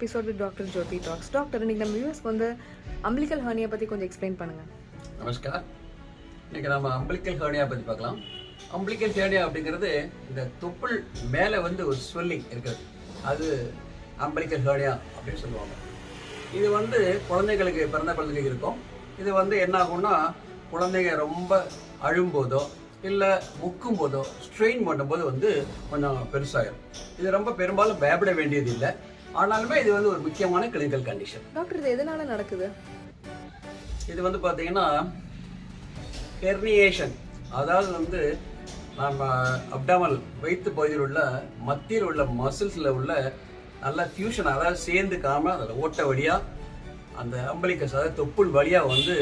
episode with Dr. Jothi Talks. Doctor, இன்னைக்கு நம்ம வியூவர்ஸ்க்கு வந்து umbilical hernia பத்தி கொஞ்சம் எக்ஸ்பிளைன் பண்ணுங்க. நமஸ்கார். இன்னைக்கு நம்ம umbilical hernia பத்தி பார்க்கலாம். umbilical hernia அப்படிங்கிறது இந்த தொப்புள் மேலே வந்து ஒரு ஸ்வெல்லிங் இருக்குது. அது umbilical hernia அப்படின்னு சொல்லுவாங்க. இது வந்து குழந்தைங்களுக்கு பிறந்த குழந்தைங்களுக்கு இருக்கும். இது வந்து என்ன ஆகும்னா குழந்தைங்க ரொம்ப அழும்போதோ இல்லை முக்கும் போதோ ஸ்ட்ரெயின் பண்ணும்போது வந்து கொஞ்சம் பெருசாகிடும். இது ரொம்ப பெரும்பாலும் பயப்பட வேண்டியது இல்லை. ஆனாலுமே இது வந்து ஒரு முக்கியமான கிளினிக்கல் கண்டிஷன். டாக்டர், இது எதனால நடக்குது? இது வந்து பார்த்தீங்கன்னா ஹெர்னியேஷன், அதாவது வந்து நம்ம அப்டாமல் வயிற்று பகுதியில் உள்ள மத்தியில் உள்ள மசில்ஸில் உள்ள நல்ல ஃபியூஷன், அதாவது சேர்ந்துக்காம அதில் ஓட்ட வழியாக அந்த அம்பலிக்கஸ், அதாவது தொப்புள் வழியாக வந்து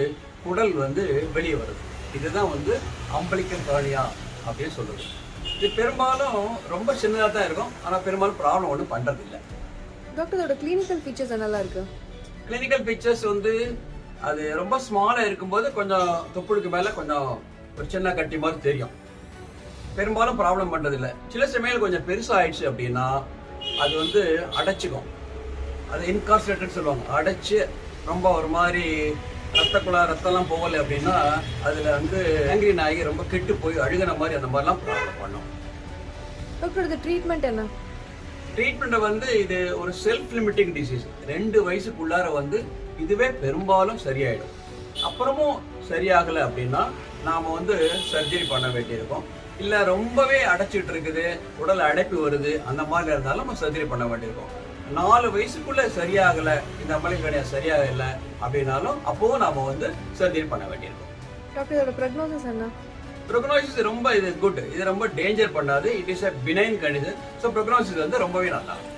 குடல் வந்து வெளியே வருது. இதுதான் வந்து அம்பலிக்கல் ஹெர்னியா அப்படின்னு சொல்லுது. இது பெரும்பாலும் ரொம்ப சின்னதாக தான் இருக்கும், ஆனால் பெரும்பாலும் ப்ராப்ளம் ஒன்றும் பண்ணுறதில்லை. டாக்டர், அதோட கிளினிக்கல் ஃபீச்சர்ஸ் என்னெல்லாம் இருக்கு? கிளினிக்கல் ஃபீச்சர்ஸ் வந்து அது ரொம்ப ஸ்மாலாக இருக்கும்போது கொஞ்சம் தொப்புளுக்கு மேலே கொஞ்சம் ஒரு சின்ன கட்டி மாதிரி தெரியும். பெரும்பாலும் ப்ராப்ளம் பண்ணுறதில்லை. சில சமயம் கொஞ்சம் பெருசாகிடுச்சு அப்படின்னா அது வந்து அடைச்சிக்கும். அது இன்கார்சரேட்டட் சொல்லுவாங்க. அடைச்சி ரொம்ப ஒரு மாதிரி ரத்தம்லாம் போகலை அப்படின்னா அதில் வந்து ஆங்கிரி ஆகி ரொம்ப கெட்டு போய் அழுகின மாதிரி அந்த மாதிரிலாம் ப்ராப்ளம் பண்ணும். டாக்டர், இது ட்ரீட்மெண்ட் என்ன? ட்ரீட்மெண்ட்டை வந்து இது ஒரு செல்ஃப் லிமிட்டிங் டிசீஸ். 2 வயசுக்குள்ளார வந்து இதுவே பெரும்பாலும் சரியாயிடும். அப்புறமும் சரியாகலை அப்படின்னா நாம் வந்து சர்ஜரி பண்ண வேண்டியிருக்கும். இல்லை ரொம்பவே அடைச்சிட்டு இருக்குது, உடல் அடைப்பு வருது, அந்த மாதிரி இருந்தாலும் நம்ம சர்ஜரி பண்ண வேண்டியிருக்கும். 4 வயசுக்குள்ள சரியாகலை, இந்த அம்பலிக்கல் ஹெர்னியா சரியாகலை அப்படின்னாலும் அப்போவும் நாம் வந்து சர்ஜரி பண்ண வேண்டியிருக்கும். டாக்டர், இதோட ப்ரக்னோசிஸ் என்ன? ப்ரொக்னோசிஸ் ரொம்ப இது குட். இது ரொம்ப டேஞ்சர் பண்ணாது. It is a பினைன் condition. So prognosis வந்து ரொம்பவே நல்லா இருக்கும்.